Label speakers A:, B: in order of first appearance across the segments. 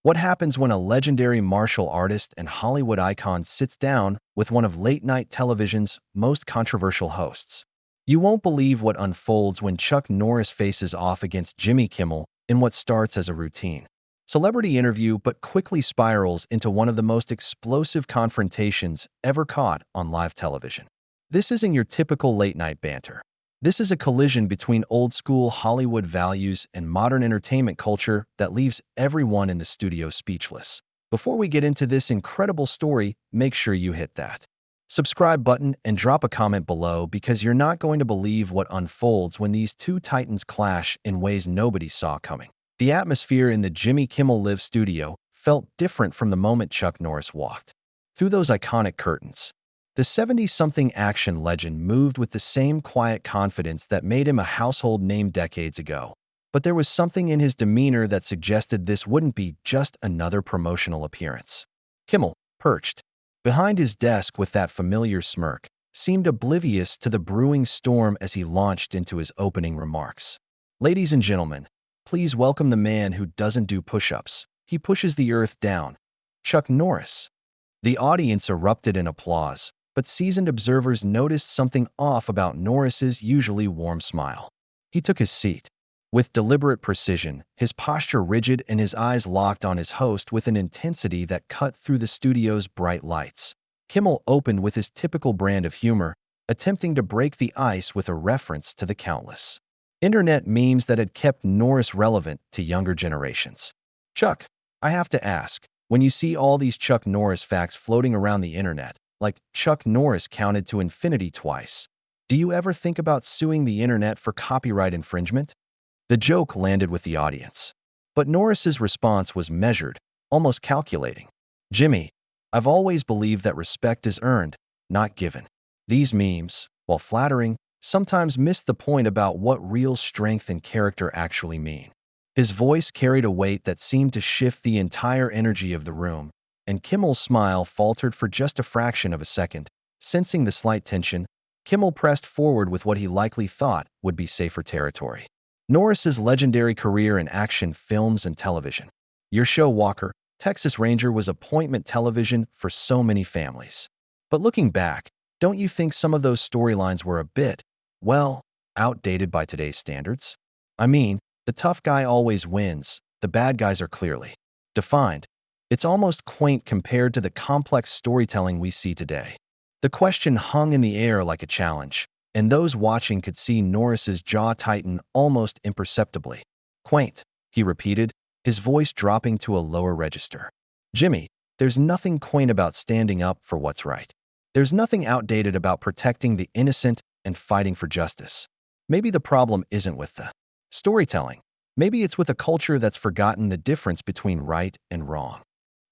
A: What happens when a legendary martial artist and Hollywood icon sits down with one of late-night television's most controversial hosts? You won't believe what unfolds when Chuck Norris faces off against Jimmy Kimmel in what starts as a routine celebrity interview but quickly spirals into one of the most explosive confrontations ever caught on live television. This isn't your typical late-night banter. This is a collision between old-school Hollywood values and modern entertainment culture that leaves everyone in the studio speechless. Before we get into this incredible story, make sure you hit that subscribe button and drop a comment below because you're not going to believe what unfolds when these two titans clash in ways nobody saw coming. The atmosphere in the Jimmy Kimmel Live studio felt different from the moment Chuck Norris walked through those iconic curtains. The 70-something action legend moved with the same quiet confidence that made him a household name decades ago. But there was something in his demeanor that suggested this wouldn't be just another promotional appearance. Kimmel, perched behind his desk with that familiar smirk, seemed oblivious to the brewing storm as he launched into his opening remarks. Ladies and gentlemen, please welcome the man who doesn't do push-ups. He pushes the earth down. Chuck Norris. The audience erupted in applause, but seasoned observers noticed something off about Norris's usually warm smile. He took his seat. With deliberate precision, his posture rigid and his eyes locked on his host with an intensity that cut through the studio's bright lights. Kimmel opened with his typical brand of humor, attempting to break the ice with a reference to the countless internet memes that had kept Norris relevant to younger generations. Chuck, I have to ask, when you see all these Chuck Norris facts floating around the internet, like Chuck Norris counted to infinity twice, do you ever think about suing the internet for copyright infringement? The joke landed with the audience. But Norris's response was measured, almost calculating. Jimmy, I've always believed that respect is earned, not given. These memes, while flattering, sometimes miss the point about what real strength and character actually mean. His voice carried a weight that seemed to shift the entire energy of the room, and Kimmel's smile faltered for just a fraction of a second. Sensing the slight tension, Kimmel pressed forward with what he likely thought would be safer territory. Norris's legendary career in action films and television. Your show, Walker, Texas Ranger, was appointment television for so many families. But looking back, don't you think some of those storylines were a bit, well, outdated by today's standards? I mean, the tough guy always wins, the bad guys are clearly defined. It's almost quaint compared to the complex storytelling we see today. The question hung in the air like a challenge, and those watching could see Norris's jaw tighten almost imperceptibly. Quaint, he repeated, his voice dropping to a lower register. Jimmy, there's nothing quaint about standing up for what's right. There's nothing outdated about protecting the innocent and fighting for justice. Maybe the problem isn't with the storytelling. Maybe it's with a culture that's forgotten the difference between right and wrong.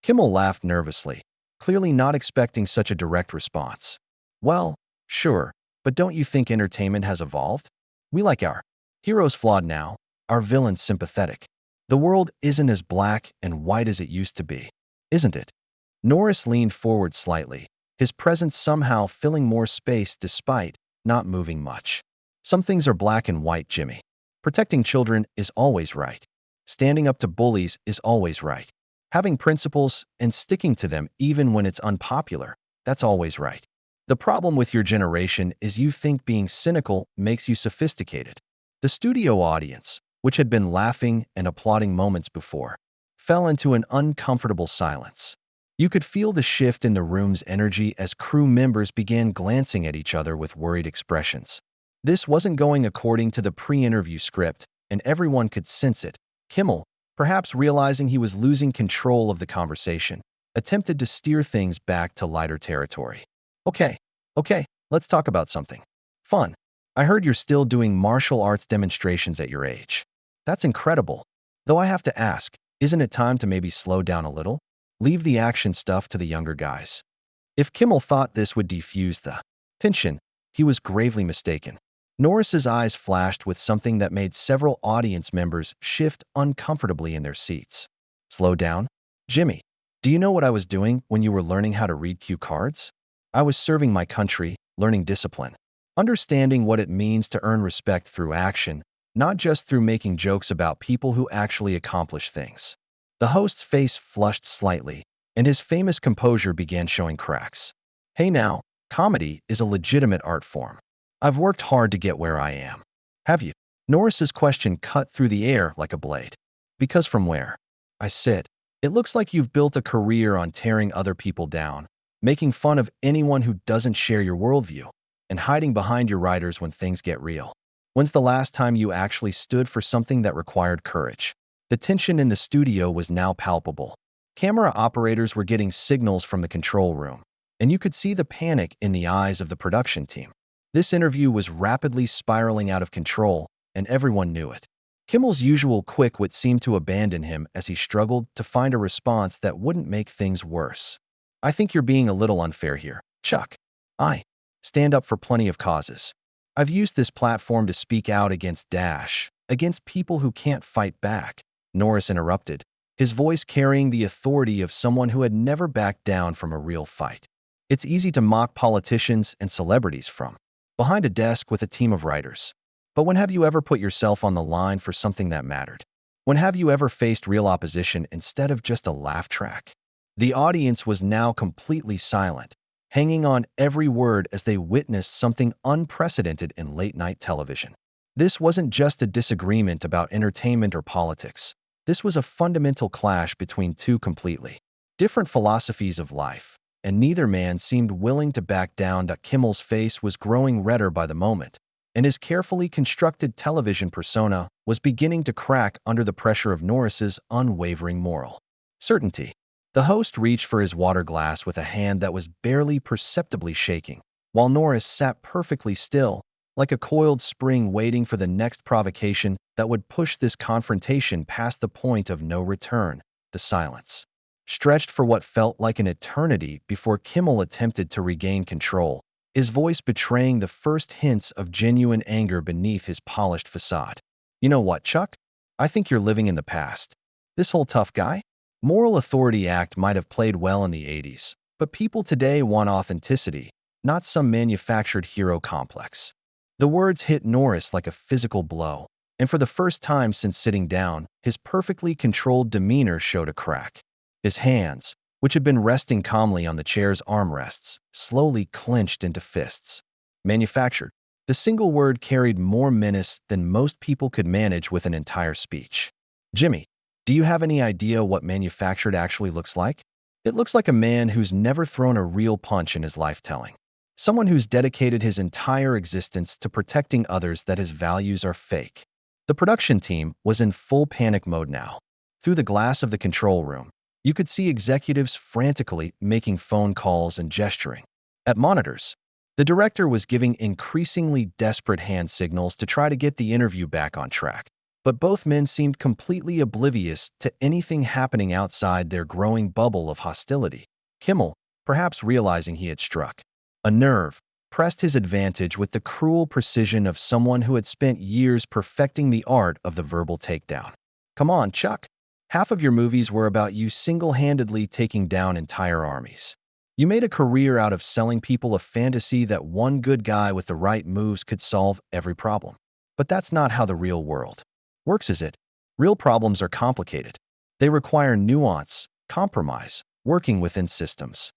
A: Kimmel laughed nervously, clearly not expecting such a direct response. Well, sure, but don't you think entertainment has evolved? We like our heroes flawed now, our villains sympathetic. The world isn't as black and white as it used to be, isn't it? Norris leaned forward slightly, his presence somehow filling more space despite not moving much. Some things are black and white, Jimmy. Protecting children is always right. Standing up to bullies is always right. Having principles and sticking to them even when it's unpopular, that's always right. The problem with your generation is you think being cynical makes you sophisticated. The studio audience, which had been laughing and applauding moments before, fell into an uncomfortable silence. You could feel the shift in the room's energy as crew members began glancing at each other with worried expressions. This wasn't going according to the pre-interview script, and everyone could sense it. Kimmel, perhaps realizing he was losing control of the conversation, attempted to steer things back to lighter territory. Okay, let's talk about something fun. I heard you're still doing martial arts demonstrations at your age. That's incredible. Though I have to ask, isn't it time to maybe slow down a little? Leave the action stuff to the younger guys. If Kimmel thought this would defuse the tension, he was gravely mistaken. Norris's eyes flashed with something that made several audience members shift uncomfortably in their seats. Slow down? Jimmy, do you know what I was doing when you were learning how to read cue cards? I was serving my country, learning discipline, understanding what it means to earn respect through action, not just through making jokes about people who actually accomplish things. The host's face flushed slightly, and his famous composure began showing cracks. Hey now, comedy is a legitimate art form. I've worked hard to get where I am. Have you? Norris's question cut through the air like a blade. Because from where? I said, it looks like you've built a career on tearing other people down, making fun of anyone who doesn't share your worldview, and hiding behind your writers when things get real. When's the last time you actually stood for something that required courage? The tension in the studio was now palpable. Camera operators were getting signals from the control room, and you could see the panic in the eyes of the production team. This interview was rapidly spiraling out of control, and everyone knew it. Kimmel's usual quick wit seemed to abandon him as he struggled to find a response that wouldn't make things worse. I think you're being a little unfair here, Chuck. I stand up for plenty of causes. I've used this platform to speak out against people who can't fight back. Norris interrupted, his voice carrying the authority of someone who had never backed down from a real fight. It's easy to mock politicians and celebrities from behind a desk with a team of writers. But when have you ever put yourself on the line for something that mattered? When have you ever faced real opposition instead of just a laugh track? The audience was now completely silent, hanging on every word as they witnessed something unprecedented in late-night television. This wasn't just a disagreement about entertainment or politics. This was a fundamental clash between two completely different philosophies of life, and neither man seemed willing to back down. Kimmel's face was growing redder by the moment, and his carefully constructed television persona was beginning to crack under the pressure of Norris's unwavering moral certainty. The host reached for his water glass with a hand that was barely perceptibly shaking, while Norris sat perfectly still, like a coiled spring waiting for the next provocation that would push this confrontation past the point of no return. The silence stretched for what felt like an eternity before Kimmel attempted to regain control, his voice betraying the first hints of genuine anger beneath his polished facade. You know what, Chuck? I think you're living in the past. This whole tough guy? Moral authority act might have played well in the 80s, but people today want authenticity, not some manufactured hero complex. The words hit Norris like a physical blow, and for the first time since sitting down, his perfectly controlled demeanor showed a crack. His hands, which had been resting calmly on the chair's armrests, slowly clenched into fists. Manufactured. The single word carried more menace than most people could manage with an entire speech. Jimmy, do you have any idea what manufactured actually looks like? It looks like a man who's never thrown a real punch in his life telling. Someone who's dedicated his entire existence to protecting others that his values are fake. The production team was in full panic mode now. Through the glass of the control room, you could see executives frantically making phone calls and gesturing. At monitors, the director was giving increasingly desperate hand signals to try to get the interview back on track. But both men seemed completely oblivious to anything happening outside their growing bubble of hostility. Kimmel, perhaps realizing he had struck a nerve, pressed his advantage with the cruel precision of someone who had spent years perfecting the art of the verbal takedown. Come on, Chuck. Half of your movies were about you single-handedly taking down entire armies. You made a career out of selling people a fantasy that one good guy with the right moves could solve every problem. But that's not how the real world works, is it? Real problems are complicated. They require nuance, compromise, working within systems.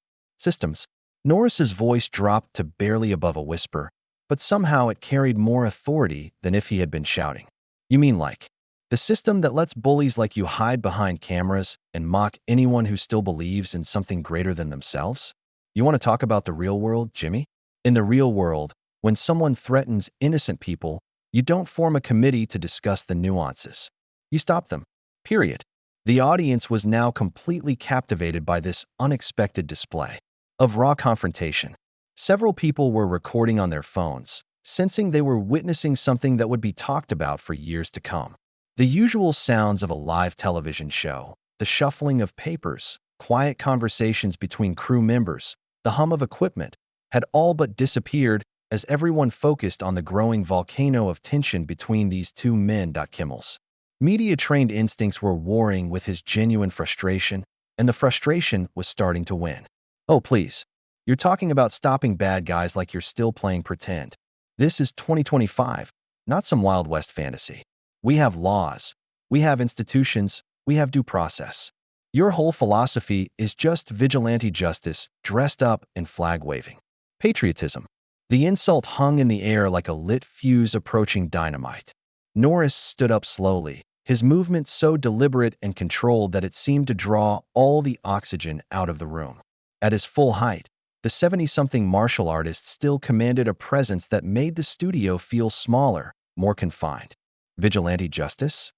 A: Norris's voice dropped to barely above a whisper, but somehow it carried more authority than if he had been shouting. You mean like the system that lets bullies like you hide behind cameras and mock anyone who still believes in something greater than themselves? You want to talk about the real world, Jimmy? In the real world, when someone threatens innocent people, you don't form a committee to discuss the nuances. You stop them. Period. The audience was now completely captivated by this unexpected display of raw confrontation. Several people were recording on their phones, sensing they were witnessing something that would be talked about for years to come. The usual sounds of a live television show, the shuffling of papers, quiet conversations between crew members, the hum of equipment, had all but disappeared as everyone focused on the growing volcano of tension between these two men. Kimmel's media-trained instincts were warring with his genuine frustration, and the frustration was starting to win. Oh, please. You're talking about stopping bad guys like you're still playing pretend. This is 2025, not some Wild West fantasy. We have laws. We have institutions. We have due process. Your whole philosophy is just vigilante justice dressed up in flag-waving. Patriotism. The insult hung in the air like a lit fuse approaching dynamite. Norris stood up slowly, his movement so deliberate and controlled that it seemed to draw all the oxygen out of the room. At his full height, the 70-something martial artist still commanded a presence that made the studio feel smaller, more confined. Vigilante justice?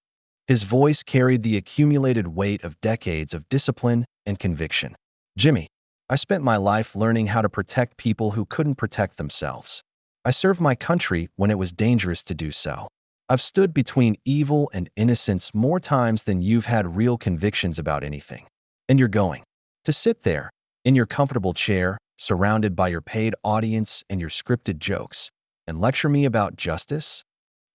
A: His voice carried the accumulated weight of decades of discipline and conviction. Jimmy, I spent my life learning how to protect people who couldn't protect themselves. I served my country when it was dangerous to do so. I've stood between evil and innocence more times than you've had real convictions about anything. And you're going to sit there, in your comfortable chair, surrounded by your paid audience and your scripted jokes, and lecture me about justice?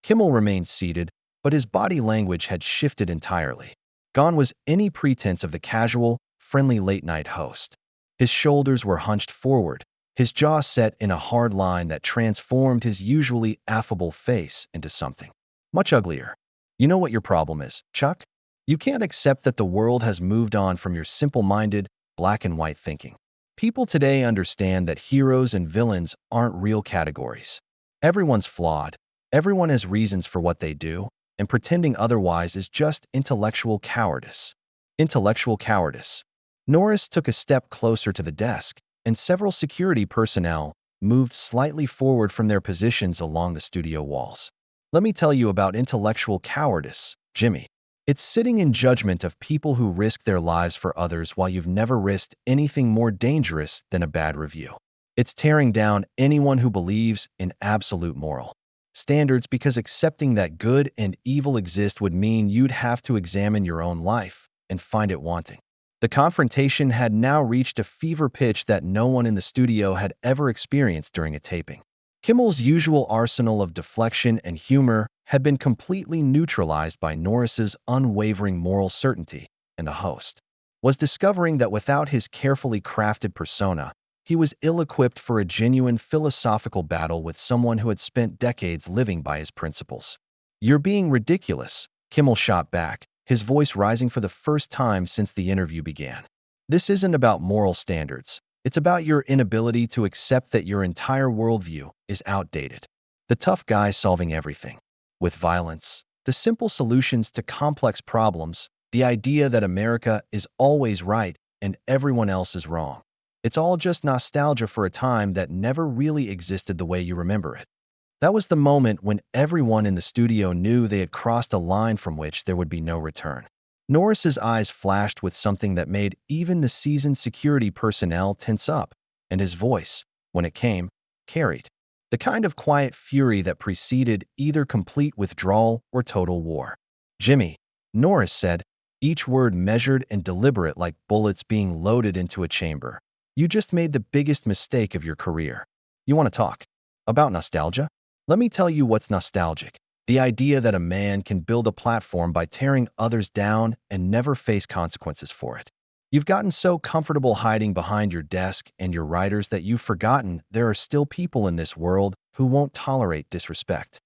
A: Kimmel remained seated, but his body language had shifted entirely. Gone was any pretense of the casual, friendly late-night host. His shoulders were hunched forward, his jaw set in a hard line that transformed his usually affable face into something much uglier. You know what your problem is, Chuck? You can't accept that the world has moved on from your simple-minded, black and white thinking. People today understand that heroes and villains aren't real categories. Everyone's flawed, everyone has reasons for what they do, and pretending otherwise is just intellectual cowardice. Intellectual cowardice. Norris took a step closer to the desk, and several security personnel moved slightly forward from their positions along the studio walls. Let me tell you about intellectual cowardice, Jimmy. It's sitting in judgment of people who risk their lives for others while you've never risked anything more dangerous than a bad review. It's tearing down anyone who believes in absolute moral standards because accepting that good and evil exist would mean you'd have to examine your own life and find it wanting. The confrontation had now reached a fever pitch that no one in the studio had ever experienced during a taping. Kimmel's usual arsenal of deflection and humor had been completely neutralized by Norris's unwavering moral certainty, and the host was discovering that without his carefully crafted persona, he was ill-equipped for a genuine philosophical battle with someone who had spent decades living by his principles. "You're being ridiculous," Kimmel shot back, his voice rising for the first time since the interview began. "This isn't about moral standards. It's about your inability to accept that your entire worldview is outdated. The tough guy solving everything. With violence, the simple solutions to complex problems, the idea that America is always right and everyone else is wrong. It's all just nostalgia for a time that never really existed the way you remember it." That was the moment when everyone in the studio knew they had crossed a line from which there would be no return. Norris's eyes flashed with something that made even the seasoned security personnel tense up, and his voice, when it came, carried the kind of quiet fury that preceded either complete withdrawal or total war. "Jimmy," Norris said, each word measured and deliberate like bullets being loaded into a chamber, "you just made the biggest mistake of your career. You want to talk about nostalgia? Let me tell you what's nostalgic. The idea that a man can build a platform by tearing others down and never face consequences for it. You've gotten so comfortable hiding behind your desk and your writers that you've forgotten there are still people in this world who won't tolerate disrespect."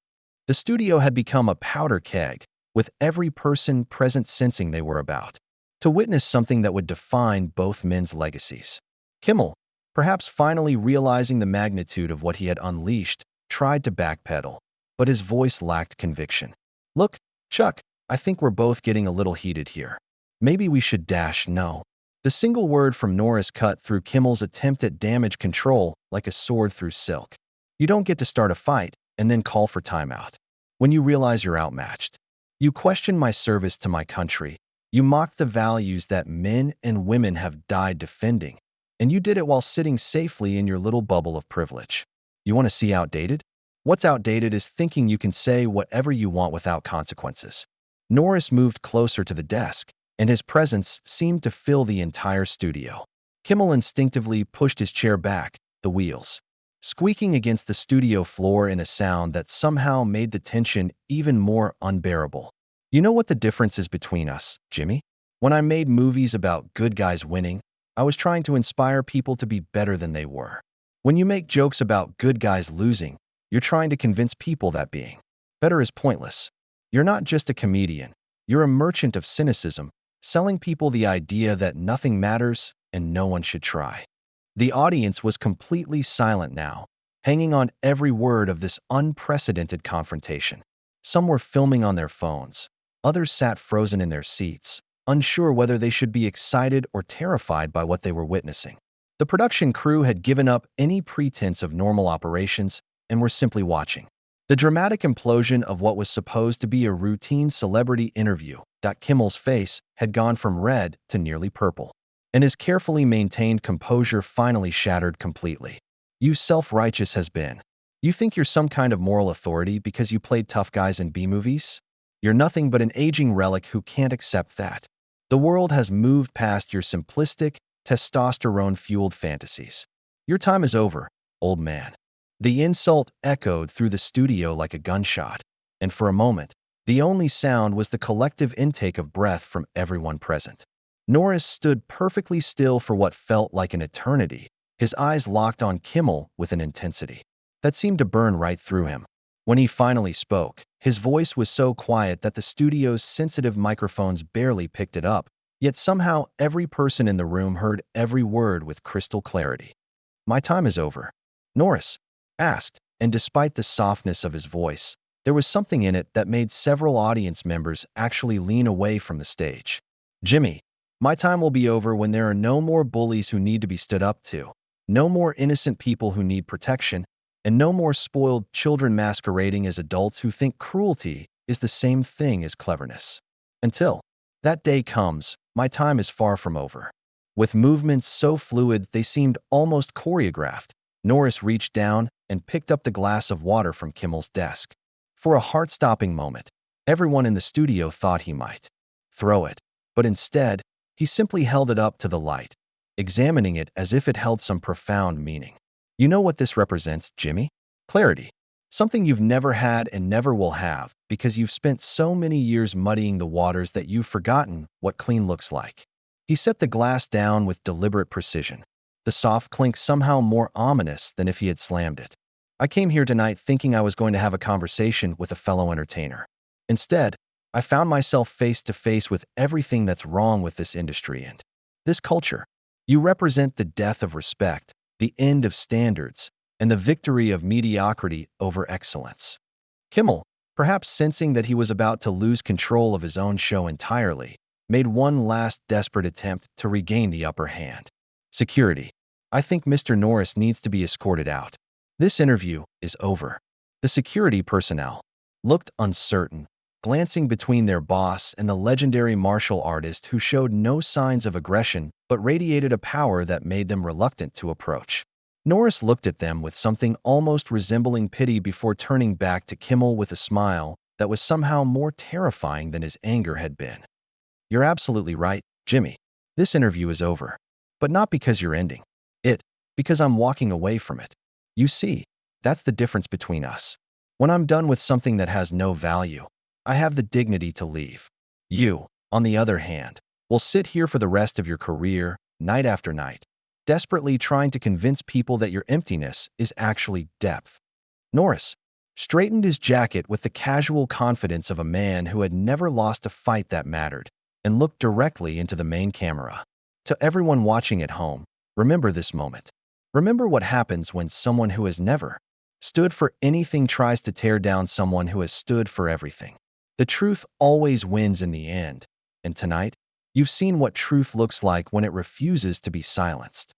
A: The studio had become a powder keg, with every person present sensing they were about to witness something that would define both men's legacies. Kimmel, perhaps finally realizing the magnitude of what he had unleashed, tried to backpedal, but his voice lacked conviction. "Look, Chuck, I think we're both getting a little heated here. Maybe we should no." The single word from Norris cut through Kimmel's attempt at damage control like a sword through silk. "You don't get to start a fight and then call for timeout when you realize you're outmatched. You question my service to my country. You mock the values that men and women have died defending, and you did it while sitting safely in your little bubble of privilege. You want to see outdated? What's outdated is thinking you can say whatever you want without consequences." Norris moved closer to the desk, and his presence seemed to fill the entire studio. Kimmel instinctively pushed his chair back, the wheels squeaking against the studio floor in a sound that somehow made the tension even more unbearable. "You know what the difference is between us, Jimmy? When I made movies about good guys winning, I was trying to inspire people to be better than they were. When you make jokes about good guys losing, you're trying to convince people that being better is pointless. You're not just a comedian. You're a merchant of cynicism, selling people the idea that nothing matters and no one should try. The audience was completely silent now, hanging on every word of this unprecedented confrontation. Some were filming on their phones. Others sat frozen in their seats, unsure whether they should be excited or terrified by what they were witnessing. The production crew had given up any pretense of normal operations and were simply watching. The dramatic implosion of what was supposed to be a routine celebrity interview. Kimmel's face had gone from red to nearly purple, and his carefully maintained composure finally shattered completely. You self-righteous has been. You think you're some kind of moral authority because you played tough guys in B-movies? You're nothing but an aging relic who can't accept that. The world has moved past your simplistic, testosterone-fueled fantasies. Your time is over, old man. The insult echoed through the studio like a gunshot, and for a moment, the only sound was the collective intake of breath from everyone present. Norris stood perfectly still for what felt like an eternity, his eyes locked on Kimmel with an intensity that seemed to burn right through him. When he finally spoke, his voice was so quiet that the studio's sensitive microphones barely picked it up, yet somehow every person in the room heard every word with crystal clarity. "My time is over," Norris asked, and despite the softness of his voice, there was something in it that made several audience members actually lean away from the stage. "Jimmy, my time will be over when there are no more bullies who need to be stood up to, no more innocent people who need protection, and no more spoiled children masquerading as adults who think cruelty is the same thing as cleverness. Until that day comes, my time is far from over." With movements so fluid they seemed almost choreographed, Norris reached down and picked up the glass of water from Kimmel's desk. For a heart-stopping moment, everyone in the studio thought he might throw it, but instead, he simply held it up to the light, examining it as if it held some profound meaning. "You know what this represents, Jimmy? Clarity. Something you've never had and never will have because you've spent so many years muddying the waters that you've forgotten what clean looks like." He set the glass down with deliberate precision, the soft clink somehow more ominous than if he had slammed it. "I came here tonight thinking I was going to have a conversation with a fellow entertainer. Instead, I found myself face to face with everything that's wrong with this industry and this culture. You represent the death of respect, the end of standards, and the victory of mediocrity over excellence." Kimmel, perhaps sensing that he was about to lose control of his own show entirely, made one last desperate attempt to regain the upper hand. "Security. I think Mr. Norris needs to be escorted out. This interview is over." The security personnel looked uncertain, glancing between their boss and the legendary martial artist who showed no signs of aggression but radiated a power that made them reluctant to approach. Norris looked at them with something almost resembling pity before turning back to Kimmel with a smile that was somehow more terrifying than his anger had been. "You're absolutely right, Jimmy. This interview is over. But not because you're ending it, because I'm walking away from it. You see, that's the difference between us. When I'm done with something that has no value, I have the dignity to leave. You, on the other hand, will sit here for the rest of your career, night after night, desperately trying to convince people that your emptiness is actually depth." Norris straightened his jacket with the casual confidence of a man who had never lost a fight that mattered, and looked directly into the main camera. "To everyone watching at home, remember this moment. Remember what happens when someone who has never stood for anything tries to tear down someone who has stood for everything. The truth always wins in the end, and tonight, you've seen what truth looks like when it refuses to be silenced."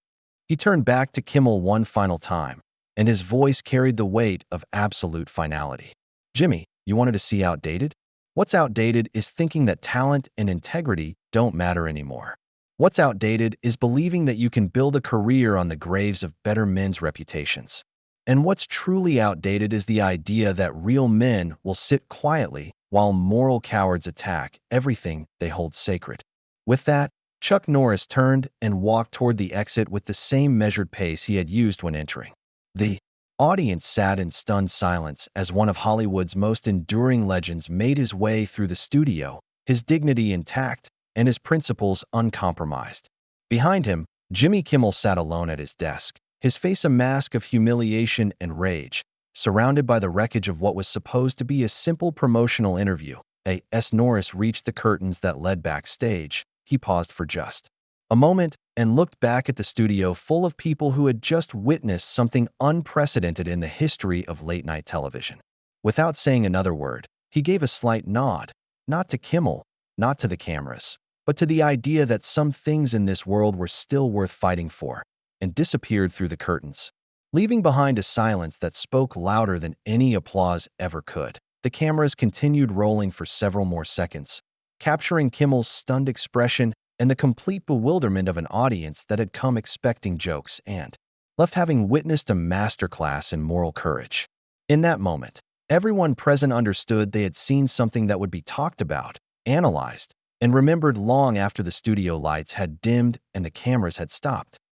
A: He turned back to Kimmel one final time, and his voice carried the weight of absolute finality. "Jimmy, you wanted to see outdated? What's outdated is thinking that talent and integrity don't matter anymore. What's outdated is believing that you can build a career on the graves of better men's reputations. And what's truly outdated is the idea that real men will sit quietly while moral cowards attack everything they hold sacred." With that, Chuck Norris turned and walked toward the exit with the same measured pace he had used when entering. The audience sat in stunned silence as one of Hollywood's most enduring legends made his way through the studio, his dignity intact and his principles uncompromised. Behind him, Jimmy Kimmel sat alone at his desk, his face a mask of humiliation and rage, surrounded by the wreckage of what was supposed to be a simple promotional interview. A.S. Norris reached the curtains that led backstage, he paused for just a moment and looked back at the studio full of people who had just witnessed something unprecedented in the history of late-night television. Without saying another word, he gave a slight nod, not to Kimmel, not to the cameras, but to the idea that some things in this world were still worth fighting for, and disappeared through the curtains, leaving behind a silence that spoke louder than any applause ever could. The cameras continued rolling for several more seconds, capturing Kimmel's stunned expression and the complete bewilderment of an audience that had come expecting jokes and left having witnessed a masterclass in moral courage. In that moment, everyone present understood they had seen something that would be talked about, analyzed, and remembered long after the studio lights had dimmed and the cameras had stopped.